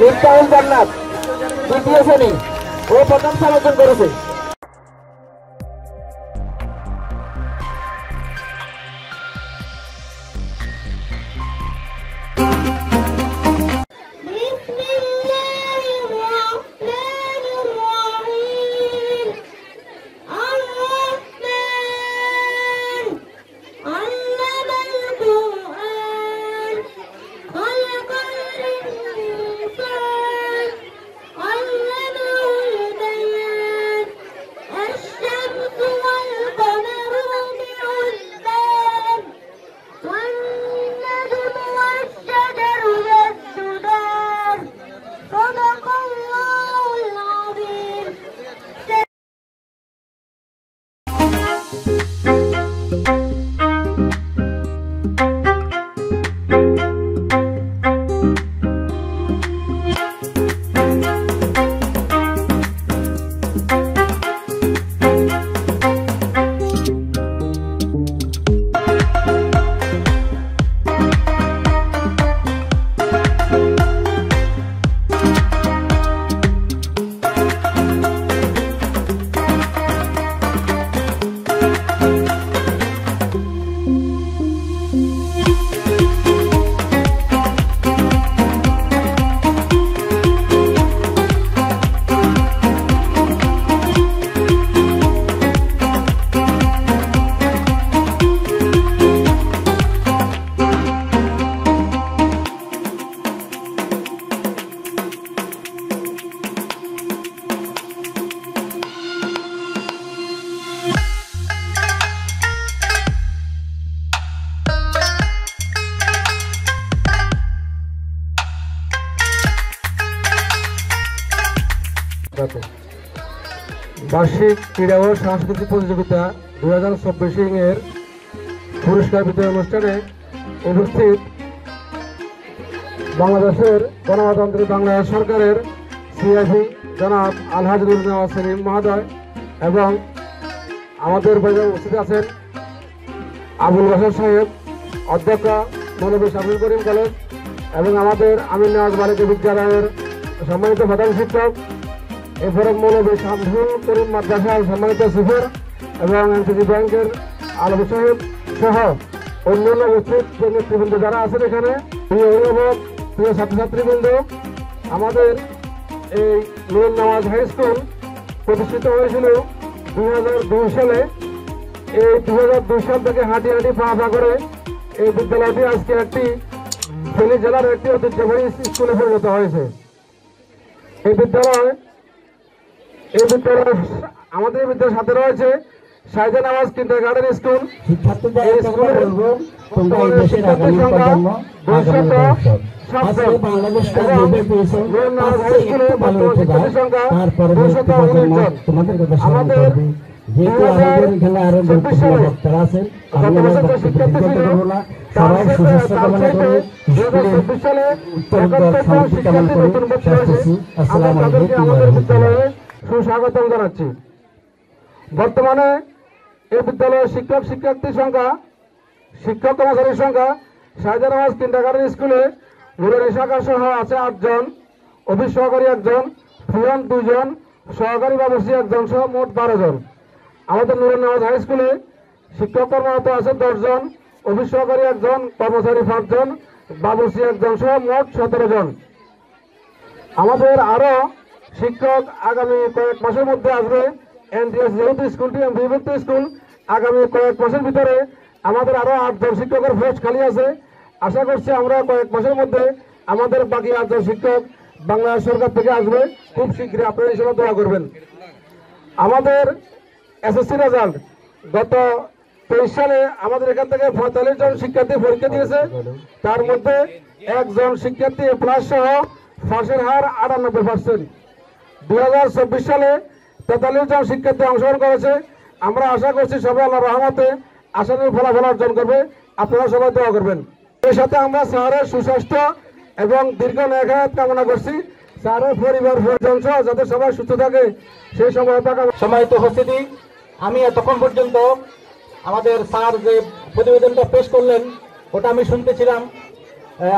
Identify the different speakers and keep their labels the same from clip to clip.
Speaker 1: মিফতাহুল জান্নাত দ্বিতীয় শ্রেণী, ও প্রথম স্থান অর্জন করেছে।
Speaker 2: বার্ষিক ক্রীড়া ও সাংস্কৃতিক প্রতিযোগিতা 2024 এর পুরস্কার বিতরণ অনুষ্ঠানে উপস্থিত বাংলাদেশের গণতান্ত্রিক বাংলাদেশ সরকারের সিআইপি জনাব আলহাজ নুরুল নওয়াজ সেলিম মহোদয় এবং আমাদের বাইরে উপস্থিত আছেন আবুল বাশার সাহেব, অধ্যক্ষ মৌলভী শামসুল করিম কলেজ এবং আমাদের আমিন নওয়াজ বালিকা বিদ্যালয়ের সম্মানিত প্রধান শিক্ষক, এরপরে মৌলভী শামসুল করিম মাদ্রাসার সম্মানিত সুফর এবং এনসিসি ব্যাংকের আলম সাহেব সহ অন্যান্য উপস্থিত নেতৃবৃন্দ যারা আছেন এখানে, প্রিয় অভিভাবক, প্রিয় ছাত্রছাত্রীবৃন্দ। আমাদের এই নুরুল নওয়াজ হাই স্কুল প্রতিষ্ঠিত হয়েছিল 2002 সালে। এই 2002 সাল থেকে হাঁটি হাঁটি পা করে এই বিদ্যালয়টি আজকে একটি ফেনী জেলার একটি ঐতিহ্যবাহী স্কুলে পরিণত হয়েছে। এই বিদ্যালয় আমাদের বিদ্যালয়ের সাথে রয়েছে শাহিদা নওয়াজ কিন্ডারগার্টেন স্কুল। এই স্কুলের শিক্ষার্থীর সংখ্যা 207 নুরুল নওয়াজ হাই স্কুলে বর্তমান শিক্ষার্থীর সংখ্যা 219 জন। আমাদের 2024 সালে গত বছর যে শিক্ষার্থী ছিল তার চাইতে 2024 সালে 71 জন শিক্ষার্থী নতুন ভর্তি হয়েছে। আমরা তাদেরকে আমাদের বিদ্যালয়ে সুস্বাগতম জানাচ্ছি। বর্তমানে এই বিদ্যালয়ের শিক্ষক শিক্ষার্থীর সংখ্যা, শিক্ষক কর্মচারীর সংখ্যা শাহিদা নওয়াজ কিন্ডারগার্টেন স্কুলে নুরুল শাখা সহ আছে 8 জন, অফিস সহকারী 1 জন, ফিয়ন 2 জন, সহকারী বাবুর্চি 1 জন সহ মোট 12 জন। আমাদের নুরুল নওয়াজ হাই স্কুলে শিক্ষক কর্মরত আছে 10 জন, অফিস সহকারী 1 জন, কর্মচারী 5 জন, বাবুর্চি 1 জন সহ মোট 17 জন। আমাদের আরো শিক্ষক আগামী কয়েক মাসের মধ্যে আসবে। এনটিএস যেহেতু স্কুলটি বিভক্ত স্কুল, আগামী কয়েক মাসের ভিতরে আমাদের আরো 8 জন শিক্ষকের পোস্ট খালি আছে। আশা করছি আমরা কয়েক মাসের মধ্যে আমাদের বাকি 8 জন শিক্ষক বাংলাদেশ সরকার থেকে আসবে খুব শীঘ্রই। আপনারা এই সময় দোয়া করবেন। আমাদের এসএসসি রেজাল্ট গত 23 সালে আমাদের এখান থেকে 45 জন শিক্ষার্থী পরীক্ষা দিয়েছে। তার মধ্যে 1 জন শিক্ষার্থী প্লাস সহ পাশের হার 98%। 2024 সালে 43 জন শিক্ষার্থী অংশগ্রহণ করেছে। আমরা আশা করছি সবাই আল্লাহর রহমতে আশানুরূপ ফলাফল অর্জন করবে। আপনারা সবাই দোয়া করবেন। এর সাথে আমরা স্যারের সুস্বাস্থ্য এবং দীর্ঘ নেখায়াত কামনা করছি। স্যারের পরিবার পরিজন সহ যাতে সবাই সুস্থ থাকে সেই সময় থাকা।
Speaker 1: সম্মানিত উপস্থিতি, আমি এতক্ষণ পর্যন্ত আমাদের স্যার যে প্রতিবেদনটা পেশ করলেন ওটা আমি শুনতেছিলাম।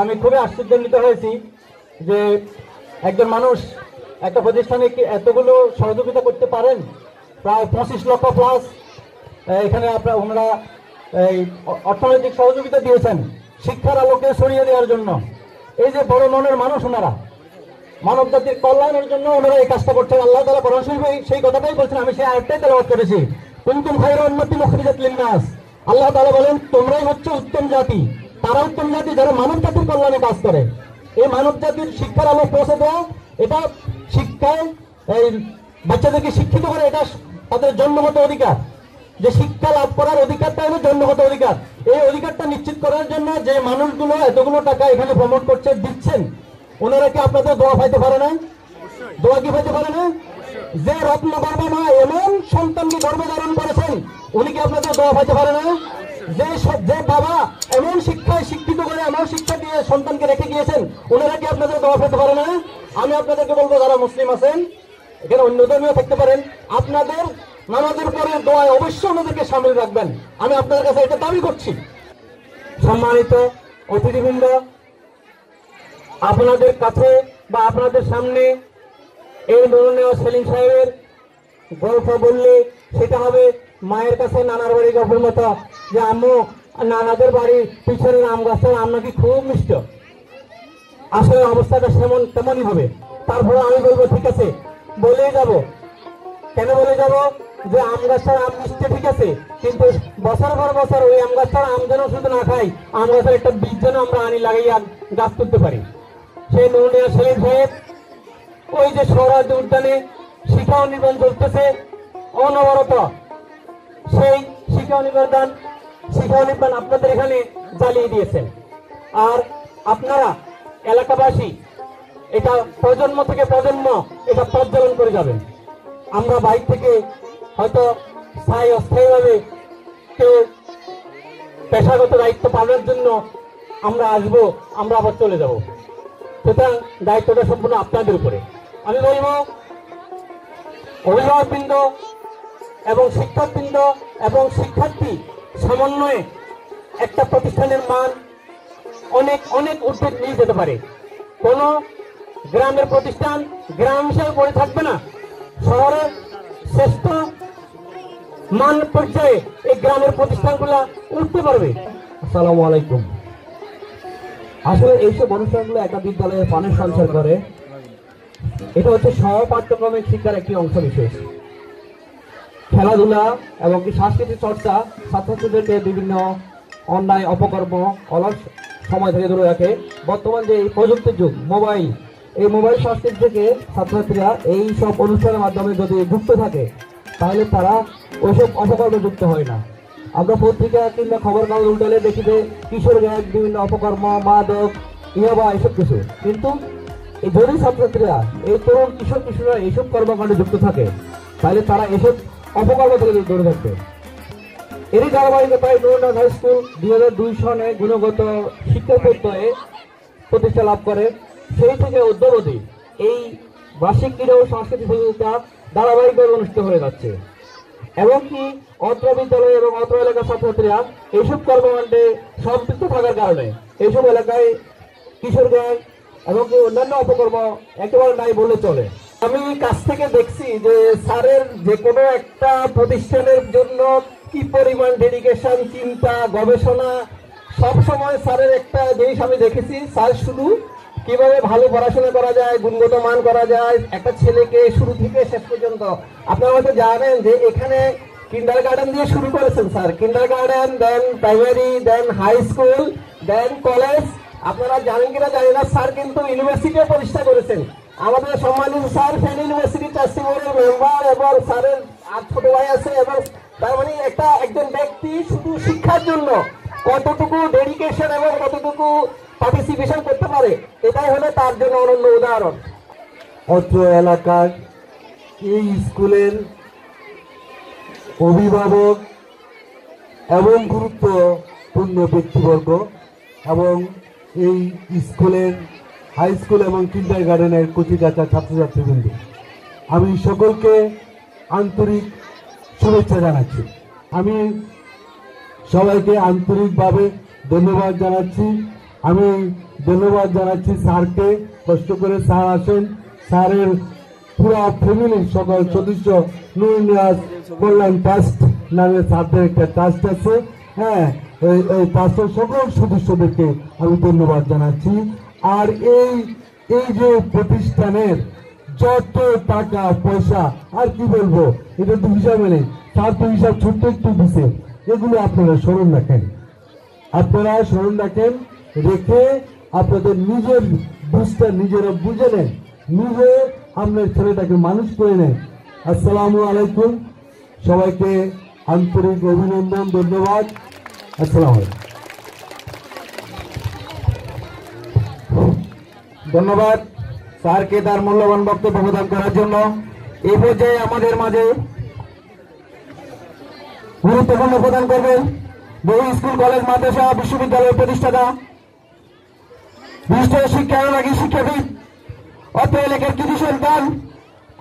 Speaker 1: আমি খুবই আশ্চর্যান্বিত হয়েছি যে একজন মানুষ একটা প্রতিষ্ঠানে কি এতগুলো সহযোগিতা করতে পারেন? প্রায় 25 লক্ষ প্লাস এখানে ওনারা এই অর্থনৈতিক সহযোগিতা দিয়েছেন শিক্ষার আলোকে ছড়িয়ে দেওয়ার জন্য। এই যে বড় মনের মানুষ, ওনারা মানব জাতির কল্যাণের জন্য ওনারা এই কাজটা করছেন। আল্লাহ তাআলা কোরআন শরীফে সেই কথাটাই বলছেন, আমি সেই আয়াতটাই তেলাওয়াত করেছি, কুনতুম খায়রা উম্মাতিন উখরিজাত লিন-নাস। আল্লাহ তাআলা বলেন তোমরাই হচ্ছে উত্তম জাতি। তারা উত্তম জাতি যারা মানব জাতির কল্যাণে কাজ করে। এই মানব জাতির শিক্ষার আলো পৌঁছে দেওয়া, এটা শিক্ষায় এই বাচ্চাদেরকে শিক্ষিত করে, এটা তাদের জন্মগত অধিকার। যে শিক্ষা লাভ করার অধিকারটা হলো জন্মগত অধিকার। এই অধিকারটা নিশ্চিত করার জন্য যে মানুষগুলো এতগুলো টাকা এখানে প্রমোট করছে, দিচ্ছেন, ওনারা কি আপনাদের দোয়া পাইতে পারে না? দোয়া কি পাইতে পারে না? যে রত্ন গর্ভে মা এমন সন্তানকে গর্ভে ধারণ করেছেন, উনি কি আপনাদের দোয়া পাইতে পারে না? যে বাবা এমন শিক্ষায় শিক্ষিত করে এমন শিক্ষা দিয়ে সন্তানকে রেখে গিয়েছেন, ওনারা কি আপনাদের দোয়া পেতে পারে না? আমি আপনাদেরকে বলবো, যারা মুসলিম আছেন, এখানে অন্য ধর্মীয় থাকতে পারেন, আপনাদের নামাজের পরে দোয়ায় অবশ্যই ওনাদেরকে সামিল রাখবেন। আমি আপনাদের কাছে এটা দাবি করছি। সম্মানিত অতিথিবৃন্দ, আপনাদের কাছে বা আপনাদের সামনে এই নুরুন্নেহ সেলিম সাহেবের গল্প বললে সেটা হবে মায়ের কাছে নানার বাড়ি গল্পের মতো, যে আম্মু নানাদের বাড়ির পিছনের আম গাছের আম নাকি খুব মিষ্টি। আসলে অবস্থাটা তেমনই হবে। তারপরে আমি বলবো ঠিক আছে, বলেই যাব। কেন বলে যাব? যে আম গাছটার আম মিষ্টি ঠিক আছে, কিন্তু বছর পর বছর ওই আম গাছটার আম যেন শুধু না খাই, আম গাছের একটা বীজ যেন আমরা আনি লাগাইয়া গাছ তুলতে পারি। সেই নুরুন্নেহ সেলিম সাহেব ওই যে সোহরাওয়ার্দী উদ্যানে শিক্ষা নির্মাণ চলতেছে অনবরত, সেই শিক্ষা নির্মাণ আপনাদের এখানে জ্বালিয়ে দিয়েছেন। আর আপনারা এলাকাবাসী এটা প্রজন্ম থেকে প্রজন্ম এটা প্রজ্বলন করে যাবেন। আমরা বাইর থেকে হয়তো স্থায়ী অস্থায়ীভাবে কেউ পেশাগত দায়িত্ব পালনের জন্য আমরা আসবো, আমরা আবার চলে যাব। সুতরাং দায়িত্বটা সম্পূর্ণ আপনাদের উপরে। আমি বলবো অভিভাবকবৃন্দ এবং শিক্ষকবৃন্দ এবং শিক্ষার্থী সমন্বয়ে একটা প্রতিষ্ঠানের মান অনেক অনেক ঊর্ধ্বে নিয়ে যেতে পারে। কোন গ্রামের প্রতিষ্ঠান গ্রাম হিসেবে পড়ে থাকবে না, শহরের শ্রেষ্ঠ মান পর্যায়ে এই গ্রামের প্রতিষ্ঠানগুলো উঠতে পারবে।
Speaker 2: আসসালামু আলাইকুম। আসলে এইসব অনুষ্ঠানগুলো একটা বিদ্যালয়ে পানের সঞ্চার করে, এটা হচ্ছে সহপাঠ্যক্রমিক শিক্ষার একটি অংশ বিশেষ। খেলাধুলা এবং সাংস্কৃতিক চর্চা ছাত্রছাত্রীদেরকে বিভিন্ন অন্যায় অপকর্ম অলস সময় থেকে দূরে রাখে। বর্তমান যে প্রযুক্তির যুগ, এই মোবাইল সংস্কৃতি থেকে ছাত্রছাত্রীরা এই সব অনুষ্ঠানের মাধ্যমে যদি যুক্ত থাকে, তাহলে তারা ওইসব অপকর্মে যুক্ত হয় না। আমরা পত্রিকা কিংবা খবর কাগজ উল্টালে দেখি যে কিশোর গ্যাং, বিভিন্ন অপকর্ম, মাদক, ইয়াবা, এসব কিছু। কিন্তু যদি ছাত্রছাত্রীরা এই তরুণ কিশোররা এইসব কর্মকাণ্ডে যুক্ত থাকে, তাহলে তারা এসব অপকর্ম থেকে দূরে থাকবে। এরই ধারাবাহিকতায় নুরুন্নেহ হাই স্কুল 2002 সনে গুণগত শিক্ষা প্রত্যয়ে প্রতিষ্ঠা লাভ করে। সেই থেকে অদ্যাবধি এই বার্ষিক ক্রীড়া ও সাংস্কৃতিক প্রতিযোগিতা ধারাবাহিকভাবে অনুষ্ঠিত হয়ে যাচ্ছে। এবং কি অত্র বিদ্যালয় এবং অত্র এলাকার ছাত্রছাত্রীরা এইসব কর্মকাণ্ডে সম্পৃক্ত থাকার কারণে এইসব এলাকায় কিশোর গ্যাং এবং কি অন্যান্য অপকর্ম একেবারে নাই বলে চলে। আমি কাছ থেকে দেখছি যে স্যারের যে কোনো একটা প্রতিষ্ঠানের জন্য কি পরিমাণ ডেডিকেশন, চিন্তা, গবেষণা। সব সময় স্যারের একটা জিনিস আমি দেখেছি, স্যার শুধু কিভাবে ভালো পড়াশোনা করা যায়, গুণগত মান করা যায় একটা ছেলেকে শুরু থেকে শেষ পর্যন্ত। আপনারা হয়তো জানেন যে এখানে কিন্ডারগার্টেন দিয়ে শুরু করেছেন স্যার, কিন্ডারগার্টেন, দেন প্রাইমারি, দেন হাই স্কুল, দেন কলেজ। আপনারা জানেন কিনা জানি না, স্যার কিন্তু ইউনিভার্সিটিও প্রতিষ্ঠা করেছেন। আমাদের সম্মানিত স্যার ফেনী ইউনিভার্সিটি ট্রাস্টি বোর্ডের মেম্বার এবং স্যারের আর ছোট ভাই আছে। এবং তার মানে একজন ব্যক্তি শুধু শিক্ষার জন্য কতটুকু ডেডিকেশন এবং কতটুকু পার্টিসিপেশন করতে পারে, এটাই হলো তার জন্য অনন্য উদাহরণ।
Speaker 3: অত্র এলাকার এই স্কুলের অভিভাবক এবং গুরুত্বপূর্ণ ব্যক্তিবর্গ এবং এই স্কুলের হাই স্কুল এবং কিন্ডারগার্টেনের কচিকাঁচা ছাত্রছাত্রীবৃন্দ, আমি সকলকে আন্তরিক শুভেচ্ছা জানাচ্ছি। আমি সবাইকে আন্তরিকভাবে ধন্যবাদ জানাচ্ছি আমি ধন্যবাদ জানাচ্ছি স্যারকে, কষ্ট করে স্যার আসেন, স্যারের পুরো ফ্যামিলির সকল সদস্য নূর নিয়াজ কল্যাণ ট্রাস্ট নামে স্যারদের একটা ট্রাস্ট আছে, হ্যাঁ, এই ট্রাস্টের সকল সদস্যদেরকে আমি ধন্যবাদ জানাচ্ছি। আর এই যে প্রতিষ্ঠানের যত টাকা পয়সা, আর কি বলবো, এটা তো হিসাবে নেই, তার তো হিসাব ছোট্ট একটু দিছে, এগুলো আপনারা স্মরণ রাখেন, রেখে আপনাদের নিজের বুঝটা নিজেরা বুঝে নেন, নিজে আপনার ছেলেটাকে মানুষ করে নেন। আসসালামু আলাইকুম, সবাইকে আন্তরিক অভিনন্দন, ধন্যবাদ। আসসালামু আলাইকুম।
Speaker 1: ধন্যবাদ স্যারকে তার মূল্যবান বক্তব্য প্রদান করার জন্য। এই পর্যায়ে আমাদের মাঝে গুরুত্বপূর্ণ প্রদান করবেন বহু স্কুল, কলেজ, মাদ্রাসা, বিশ্ববিদ্যালয়ের প্রতিষ্ঠাতা, বিশিষ্ট শিক্ষানুরাগী শিক্ষাবিদ, অত্র এলাকার কৃতি সন্তান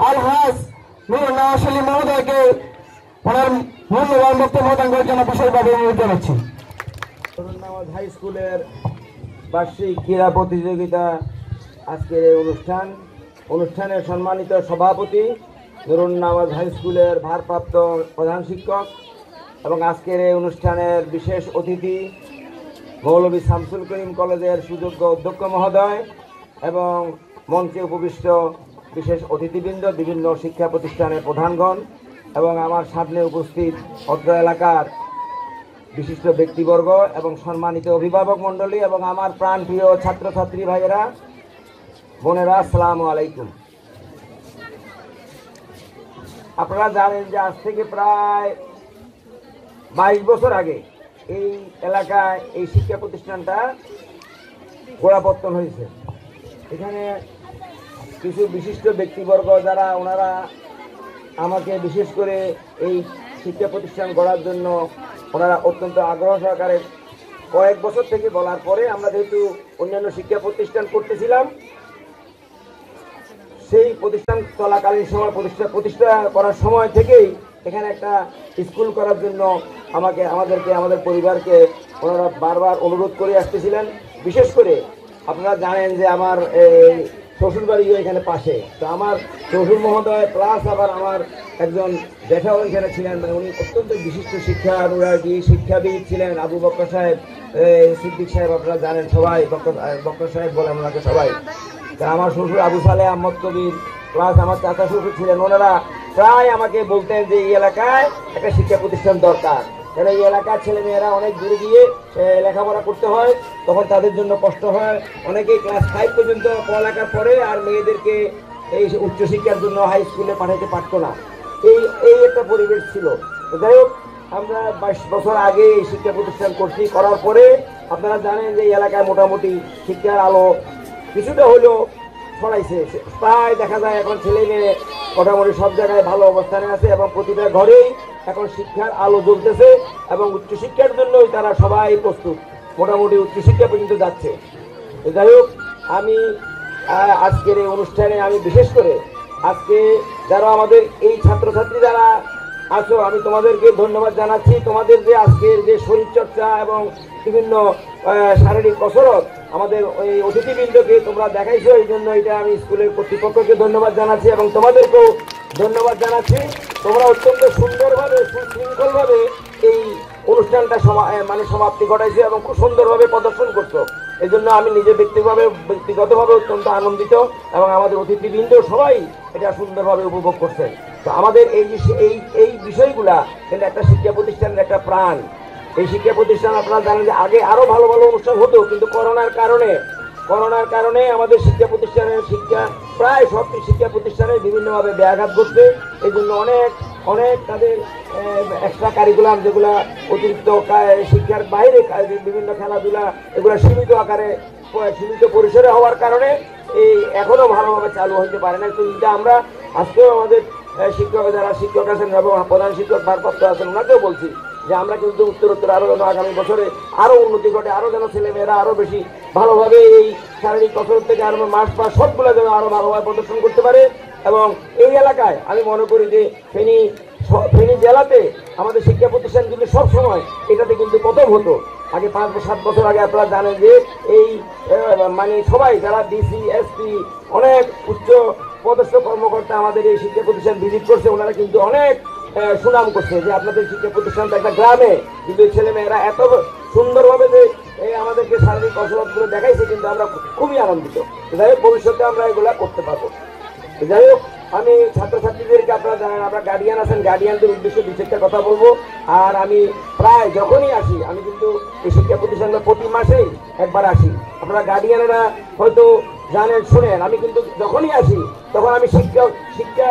Speaker 1: আলহাজ নূর নওয়াজ আলী মহোদয়কে ওনার মূল্যবান বক্তব্য প্রদান করার জন্য বিশেষভাবে অনুরোধ জানাচ্ছি।
Speaker 4: নূর নওয়াজ হাই স্কুলের বার্ষিক ক্রীড়া প্রতিযোগিতা আজকের এই অনুষ্ঠানের সম্মানিত সভাপতি, নূর নওয়াজ হাই স্কুলের ভারপ্রাপ্ত প্রধান শিক্ষক এবং আজকের এই অনুষ্ঠানের বিশেষ অতিথি মৌলভী শামসুল করিম কলেজের সুযোগ্য অধ্যক্ষ মহোদয় এবং মঞ্চে উপবিষ্ট বিশেষ অতিথিবৃন্দ, বিভিন্ন শিক্ষা প্রতিষ্ঠানের প্রধানগণ এবং আমার সামনে উপস্থিত অত্র এলাকার বিশিষ্ট ব্যক্তিবর্গ এবং সম্মানিত অভিভাবক মণ্ডলী এবং আমার প্রাণপ্রিয় ছাত্রছাত্রী ভাইয়েরা, বোনেরা, আসসালামু আলাইকুম। আপনারা জানেন যে আজ থেকে প্রায় 22 বছর আগে এই এলাকায় এই শিক্ষা প্রতিষ্ঠানটা গোড়াপত্তন হয়েছে। এখানে কিছু বিশিষ্ট ব্যক্তিবর্গ যারা ওনারা আমাকে বিশেষ করে এই শিক্ষা প্রতিষ্ঠান গড়ার জন্য ওনারা অত্যন্ত আগ্রহ সহকারে কয়েক বছর থেকে বলার পরে আমরা যেহেতু অন্যান্য শিক্ষা প্রতিষ্ঠান করতেছিলাম, সেই প্রতিষ্ঠান চলাকালীন সময় প্রতিষ্ঠা করার সময় থেকেই এখানে একটা স্কুল করার জন্য আমাদের পরিবারকে ওনারা বারবার অনুরোধ করে আসতেছিলেন। বিশেষ করে আপনারা জানেন যে আমার এই শ্বশুর বাড়িও এখানে পাশে, তো আমার শ্বশুর মহোদয় প্লাস আবার আমার একজন জ্যাঠাও এখানে ছিলেন, মানে উনি অত্যন্ত বিশিষ্ট শিক্ষানুরাগী শিক্ষাবিদ ছিলেন, আবু বকর সাহেব, সিদ্দিক সাহেব, আপনারা জানেন সবাই, বকর সাহেব বলে ওনাকে সবাই। তা আমার শ্বশুর আবু সালেহ আহমদ কবির প্লাস আমার চাচা শ্বশুর ছিলেন, ওনারা প্রায় আমাকে বলতেন যে এই এলাকায় একটা শিক্ষা প্রতিষ্ঠান দরকার, কারণ এই এলাকার ছেলেমেয়েরা অনেক দূরে গিয়ে লেখাপড়া করতে হয়, তখন তাদের জন্য কষ্ট হয়, অনেকেই ক্লাস 5 পর্যন্ত পড়ালেখা পড়ে আর মেয়েদেরকে এই উচ্চশিক্ষার জন্য হাই স্কুলে পাঠাতে পারতো না, এই একটা পরিবেশ ছিল। যাই হোক, আমরা 22 বছর আগে এই শিক্ষা প্রতিষ্ঠান করার পরে আপনারা জানেন যে এই এলাকায় মোটামুটি শিক্ষার আলো কিছুটা হলেও ছড়াইছে, প্রায় দেখা যায় এখন ছেলে মেয়ে মোটামুটি সব জায়গায় ভালো অবস্থানে আছে এবং প্রতিটা ঘরেই এখন শিক্ষার আলো জ্বলতেছে এবং উচ্চশিক্ষার জন্যই তারা সবাই প্রস্তুত, মোটামুটি উচ্চশিক্ষা পর্যন্ত যাচ্ছে। যাই হোক, আমি আজকের এই অনুষ্ঠানে আমি বিশেষ করে আজকে যারা আমাদের এই ছাত্রছাত্রী যারা আছো, আমি তোমাদেরকে ধন্যবাদ জানাচ্ছি। তোমাদের যে আজকের যে শরীরচর্চা এবং বিভিন্ন শারীরিক কসরত আমাদের ওই অতিথিবৃন্দকে তোমরা দেখাইছো, এই জন্য এটা আমি স্কুলের কর্তৃপক্ষকে ধন্যবাদ জানাচ্ছি এবং তোমাদেরকেও ধন্যবাদ জানাচ্ছি। তোমরা অত্যন্ত সুন্দরভাবে সুশৃঙ্খলভাবে এই অনুষ্ঠানটা সমাপ্তি ঘটাইছো এবং খুব সুন্দরভাবে প্রদর্শন করছো, এই জন্য আমি নিজে ব্যক্তিগতভাবে অত্যন্ত আনন্দিত এবং আমাদের অতিথিবৃন্দ সবাই এটা সুন্দরভাবে উপভোগ করছেন। তো আমাদের এই বিষয়গুলা কিন্তু একটা শিক্ষা প্রতিষ্ঠানের একটা প্রাণ। এই শিক্ষা প্রতিষ্ঠান আপনারা জানেন যে আগে আরো ভালো ভালো অনুষ্ঠান হতো, কিন্তু করোনার কারণে আমাদের শিক্ষা প্রতিষ্ঠানের প্রায় সব শিক্ষা প্রতিষ্ঠানে বিভিন্নভাবে ব্যাঘাত ঘটছে। এই জন্য অনেক তাদের এক্সট্রা কারিকুলাম যেগুলা অতিরিক্ত শিক্ষার বাইরে বিভিন্ন খেলাধুলা এগুলা সীমিত আকারে সীমিত পরিসরে হওয়ার কারণে এই এখনো ভালোভাবে চালু হতে পারে না। তো এটা আমরা আজকেও আমাদের যারা শিক্ষক আছেন এবং প্রধান শিক্ষক ভারপ্রাপ্ত আছেন ওনাকেও বলছি যে আমরা কিন্তু উত্তরোত্তর আরো যেন আগামী বছরে আরো উন্নতি ঘটে, আরো যেন ছেলেমেয়েরা আরো বেশি ভালোভাবে এই শারীরিক কসরত থেকে আরো মাস সবগুলো যেন আরো ভালোভাবে প্রদর্শন করতে পারে। এবং এই এলাকায় আমি মনে করি যে ফেনী জেলাতে আমাদের শিক্ষা প্রতিষ্ঠান কিন্তু সবসময় এটাতে কিন্তু প্রথম হতো, আগে 5-7 বছর আগে আপনারা জানেন যে এই মানে সবাই যারা ডিসি এসপি অনেক উচ্চ পদস্থ কর্মকর্তা আমাদের এই শিক্ষা প্রতিষ্ঠান ভিজিট করছে, ওনারা কিন্তু অনেক সুনাম করছে যে আপনাদের শিক্ষা প্রতিষ্ঠানটা একটা গ্রামে, কিন্তু ছেলেমেয়েরা এত সুন্দরভাবে যে আমাদেরকে শারীরিক কসরতগুলো দেখাইছে, কিন্তু আমরা খুবই আনন্দিত। যাই হোক, ভবিষ্যতে আমরা এগুলা করতে পারবো। যাই হোক, আমি ছাত্রছাত্রীদেরকে, আপনারা জানেন আমরা গার্ডিয়ান আছেন, গার্ডিয়ানদের উদ্দেশ্যে দু চারটা কথা বলবো। আর আমি প্রায় যখনই আসি, আমি কিন্তু এই শিক্ষা প্রতিষ্ঠানে প্রতি মাসেই একবার আসি। আপনারা গার্ডিয়ানেরা হয়তো জানেন, শুনেন, আমি কিন্তু যখনই আসি তখন আমি শিক্ষা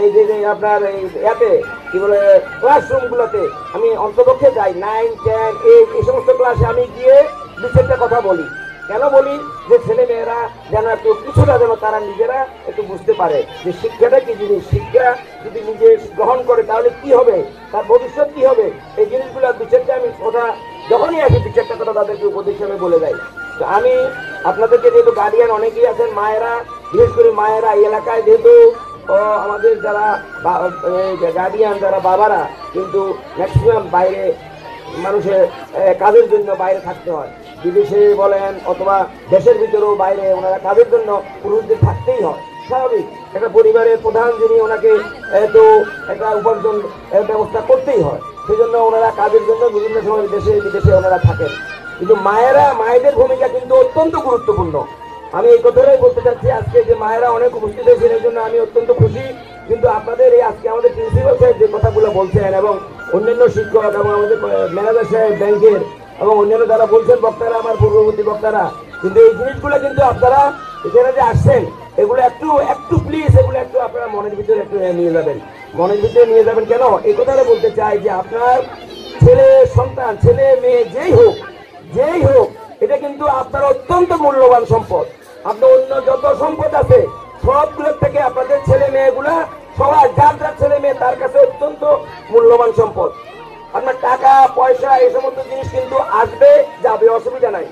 Speaker 4: এই যে আপনার ইয়াতে কি বলে ক্লাসরুমগুলোতে আমি অন্তপক্ষে যাই, 9, 10, 8 এই সমস্ত ক্লাসে আমি গিয়ে দু চারটা কথা বলি। কেন বলি? যে ছেলে মেয়েরা যেন একটু কিছুটা যেন তারা নিজেরা একটু বুঝতে পারে যে শিক্ষাটা কি জিনিস, শিক্ষা যদি নিজে গ্রহণ করে তাহলে কি হবে, তার ভবিষ্যৎ কি হবে, এই জিনিসগুলো দু চারটা আমি কথা যখনই আসি দু চারটা কথা তাদেরকে উপদেশ হিসেবে বলে যাই। তো আমি আপনাদেরকে, যেহেতু গার্ডিয়ান অনেকেই আছেন, মায়েরা, বিশেষ করে মায়েরা এই এলাকায়, যেহেতু আমাদের যারা গার্ডিয়ান যারা বাবারা কিন্তু ম্যাক্সিমাম বাইরে মানুষের কাজের জন্য বাইরে থাকতে হয়, বিদেশে বলেন অথবা দেশের ভিতরেও বাইরে ওনারা কাজের জন্য পুরুষদের থাকতেই হয়। স্বাভাবিক, একটা পরিবারের প্রধান যিনি, ওনাকে তো একটা উপার্জন ব্যবস্থা করতেই হয়, সেই জন্য ওনারা কাজের জন্য বিভিন্ন সময় দেশে বিদেশে ওনারা থাকেন। কিন্তু মায়েদের ভূমিকা কিন্তু অত্যন্ত গুরুত্বপূর্ণ। আমি এই কথাটাই বলতে চাচ্ছি আজকে, যে মায়েরা অনেক উপস্থিত হয়েছেন, এই জন্য আমি অত্যন্ত খুশি। কিন্তু আপনাদের এই আজকে আমাদের প্রিন্সিপাল সাহেব যে কথাগুলো বলছেন, এবং অন্যান্য শিক্ষক এবং আমাদের ম্যানেজার সাহেব ব্যাংকের এবং অন্যান্য যারা বলছেন বক্তারা, আমার পূর্ববর্তী বক্তারা, কিন্তু এই জিনিসগুলো কিন্তু আপনারা এখানে যে আসছেন, এগুলো একটু প্লিজ এগুলো একটু আপনারা মনের ভিতরে একটু নিয়ে যাবেন, মনের ভিতরে নিয়ে যাবেন। কেন এই কথাটা বলতে চাই? যে আপনার ছেলে সন্তান, ছেলে মেয়ে যেই হোক, এটা কিন্তু আপনার অত্যন্ত মূল্যবান সম্পদ। আপনার অন্য যত সম্পদ আছে সবগুলোর থেকে আপনাদের ছেলে মেয়েগুলা, সবাই যার ছেলে মেয়ে তার কাছে অত্যন্ত মূল্যবান সম্পদ। আপনার টাকা পয়সা এই সমস্ত জিনিস কিন্তু আসবে যাবে, অসুবিধা নাই,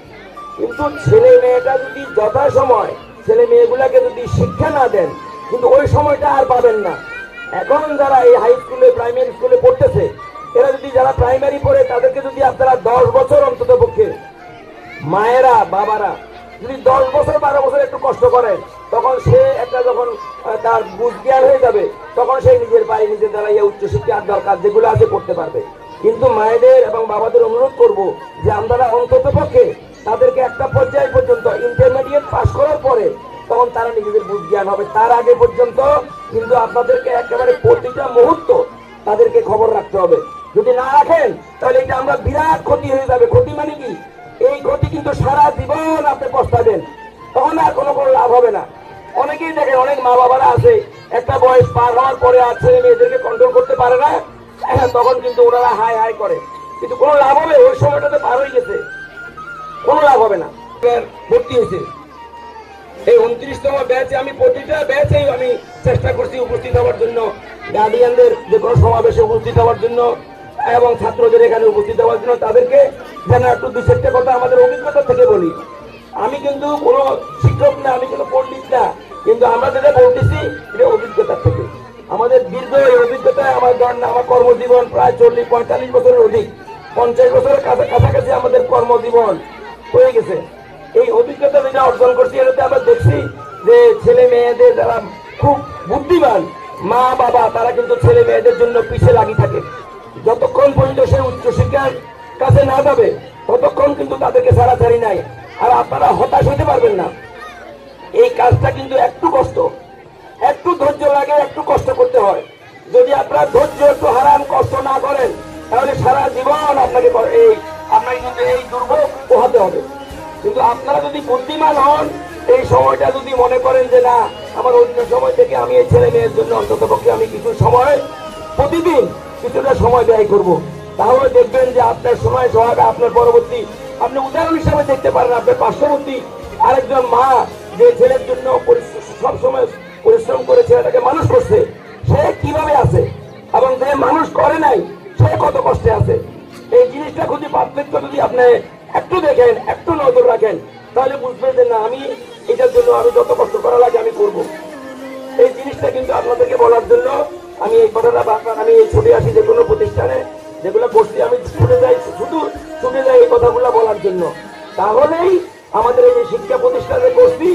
Speaker 4: কিন্তু ছেলে মেয়েটা যদি যথাসময় ছেলে মেয়েগুলাকে যদি শিক্ষা না দেন, কিন্তু ওই সময়টা আর পাবেন না। এখন যারা এই হাই স্কুলে, প্রাইমারি স্কুলে পড়তেছে, এরা যদি যারা প্রাইমারি পড়ে, তাদেরকে যদি আপনারা 10 বছর অন্তত পক্ষে মায়েরা বাবারা যদি 10 বছর 12 বছর একটু কষ্ট করেন, তখন সে একটা যখন তার বুঝ জ্ঞান হয়ে যাবে, তখন সে নিজের পায়ে নিজের দ্বারা উচ্চশিক্ষার দরকার যেগুলো আছে করতে পারবে। কিন্তু মায়েদের এবং বাবাদের অনুরোধ করব যে আমরা অন্তত পক্ষে তাদেরকে একটা পর্যায় পর্যন্ত, ইন্টারমিডিয়েট পাস করার পরে তখন তারা নিজেদের বুঝ জ্ঞান হবে, তার আগে পর্যন্ত কিন্তু আপনাদেরকে একেবারে প্রতিটা মুহূর্ত তাদেরকে খবর রাখতে হবে। যদি না রাখেন তাহলে এটা আমরা বিরাট ক্ষতি হয়ে যাবে। ক্ষতি মানে কি? এই ক্ষতি কিন্তু সারা জীবন আপনি পস্তাবেন, তখন আর কোনো লাভ হবে না। অনেকেই দেখেন, অনেক মা বাবারা আছে, একটা বয়স পার হওয়ার পরে আর ছেলে মেয়েদেরকে কন্ট্রোল করতে পারে না, তখন কিন্তু ওনারা হাই হাই করে, কিন্তু কোনো লাভ হবে? ওই সময়টাতে পার হয়ে গেছে, কোনো লাভ হবে না। ভর্তি হয়েছে এই 29তম ব্যাচে, আমি প্রতিটা ব্যাচেই আমি চেষ্টা করছি উপস্থিত হওয়ার জন্য, গার্ডিয়ানদের যে কোনো সমাবেশে উপস্থিত হওয়ার জন্য এবং ছাত্রদের এখানে উপস্থিত হওয়ার জন্য, তাদেরকে যেন একটু দু চারটে কথা আমাদের অভিজ্ঞতা থেকে বলি। আমি কিন্তু কোনো শিক্ষক না, আমি কোনো পণ্ডিত না, কিন্তু আমরা যেটা বলতেছি এটা অভিজ্ঞতা থেকে। আমাদের দীর্ঘ এই অভিজ্ঞতায় আমার কর্মজীবন প্রায় 40-45 বছরের অধিক, 50 বছরের কাছাকাছি আমাদের কর্মজীবন হয়ে গেছে। এই অভিজ্ঞতা যেটা অর্জন করছি, এটাতে আমরা দেখছি যে ছেলে মেয়েদের যারা খুব বুদ্ধিমান মা বাবা, তারা কিন্তু ছেলে মেয়েদের জন্য পিছিয়ে লাগিয়ে থাকে। যতক্ষণ পর্যন্ত সে উচ্চশিক্ষার কাছে না যাবে, ততক্ষণ কিন্তু তাদেরকে ছাড়াছাড়ি নাই। আর আপনারা হতাশ হতে পারবেন না। এই কাজটা কিন্তু একটু কষ্ট, একটু ধৈর্য লাগে, একটু কষ্ট করতে হয়। যদি আপনারা ধৈর্য একটু হারান, কষ্ট না করেন, তাহলে সারা জীবন আপনাকে কিন্তু এই দুর্ভোগ পোহাতে হবে। কিন্তু আপনারা যদি বুদ্ধিমান হন, এই সময়টা যদি মনে করেন যে না, আমার অন্য সময় থেকে আমি এই ছেলে মেয়ের জন্য অন্তত পক্ষে আমি কিছু সময়, প্রতিদিন কিছুটা সময় ব্যয় করব, তাহলে দেখবেন যে আপনার সময় সহায়তা, আপনার পরবর্তী, আপনি উদাহরণ হিসাবে দেখতে পারেন আপনার পার্শ্ববর্তী আরেকজন মা যে ছেলের জন্য সবসময় পরিশ্রম করে ছেলেটাকে মানুষ করছে, সে কিভাবে আছে, এবং যে মানুষ করে নাই সে কত কষ্টে আছে। এই জিনিসটা যদি পার্থক্য যদি আপনি একটু দেখেন, একটু নজর রাখেন, তাহলে বুঝবেন যে না, আমি এটার জন্য আমি যত কষ্ট করা লাগে আমি করব। এই জিনিসটা কিন্তু আপনাদেরকে বলার জন্য আমি এই কথাটা, আমি এই ছুটে আসি যে কোনো প্রতিষ্ঠানে যেগুলো করছি, আমি ছুটে যাই শুধু ছুটে যায় এই কথাগুলো বলার জন্য। তাহলেই আমাদের এই যে শিক্ষা প্রতিষ্ঠানে করছি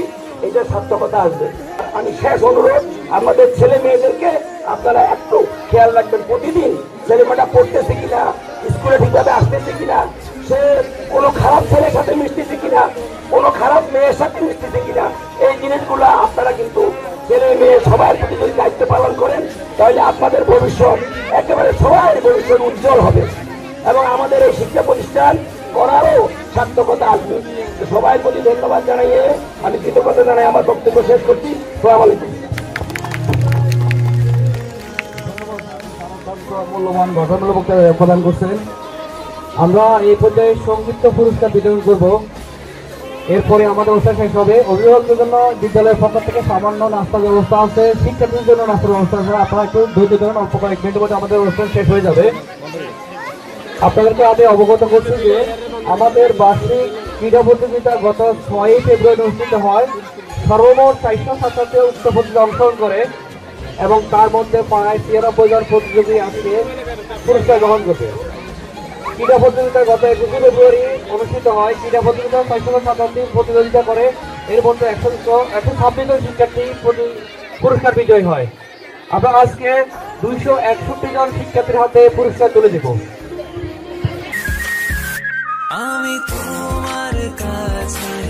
Speaker 4: এটা সার্থকতা আসবে। আমি শেষ অনুরোধ, আমাদের ছেলে মেয়েদেরকে আপনারা একটু খেয়াল রাখবেন, প্রতিদিন ছেলেমেয়েটা পড়তেছে কিনা, স্কুলে ঠিকভাবে আসতেছে কিনা, সে কোনো খারাপ ছেলের সাথে মিশতেছে কিনা, কোনো খারাপ মেয়ের সাথে মিশতেছে কিনা, এই জিনিসগুলো আপনারা কিন্তু ছেলে মেয়ে সবার প্রতি যদি দায়িত্ব পালন করেন তাহলে আপনাদের ভবিষ্যৎ একেবারে সবার ভবিষ্যৎ উজ্জ্বল হবে এবং আমাদের এই শিক্ষা প্রতিষ্ঠান করারও সার্থকতা আসবে। সবাই প্রতি ধন্যবাদ জানিয়ে আমি কৃতজ্ঞতা জানাই আমার বক্তব্য শেষ করছি। আসসালামু আলাইকুম।
Speaker 1: মূল্যবান গঠনমূলক বক্তব্য প্রদান করছেন। আমরা এই পর্যায়ে সংক্ষিপ্ত পুরস্কার বিতরণ করব, এরপরে আমাদের অনুষ্ঠান শেষ হবে। অভিভাবকদের জন্য বিদ্যালয়ের পক্ষ থেকে সামান্য নাস্তার ব্যবস্থা আছে, শিক্ষার্থীদের জন্য নাস্তার ব্যবস্থা আছে। আপনারা একটু ধৈর্য ধরুন, অল্প কয়েক মিনিটের মধ্যে আমাদের অনুষ্ঠান শেষ হয়ে যাবে। আপনাদেরকে আগে অবগত করছি যে আমাদের বার্ষিক ক্রীড়া প্রতিযোগিতা গত 6 ফেব্রুয়ারি অনুষ্ঠিত হয়। সর্বমোট 400 ছাত্রছাত্রী উক্ত প্রতিযোগিতায় অংশগ্রহণ করে এবং তার মধ্যে প্রায় 93 জন প্রতিযোগী আজকে পুরস্কার গ্রহণ করবে। ক্রীড়া প্রতিযোগিতা গত 21 ফেব্রুয়ারি অনুষ্ঠিত হয়। ক্রীড়া প্রতিযোগিতা 400 ছাত্রছাত্রী প্রতিযোগিতা করে, এর মধ্যে 126 জন শিক্ষার্থী পুরস্কার বিজয়ী হয়। আমরা আজকে 261 জন শিক্ষার্থীর হাতে পুরস্কার তুলে দেব।
Speaker 5: আমি তোমার কাছে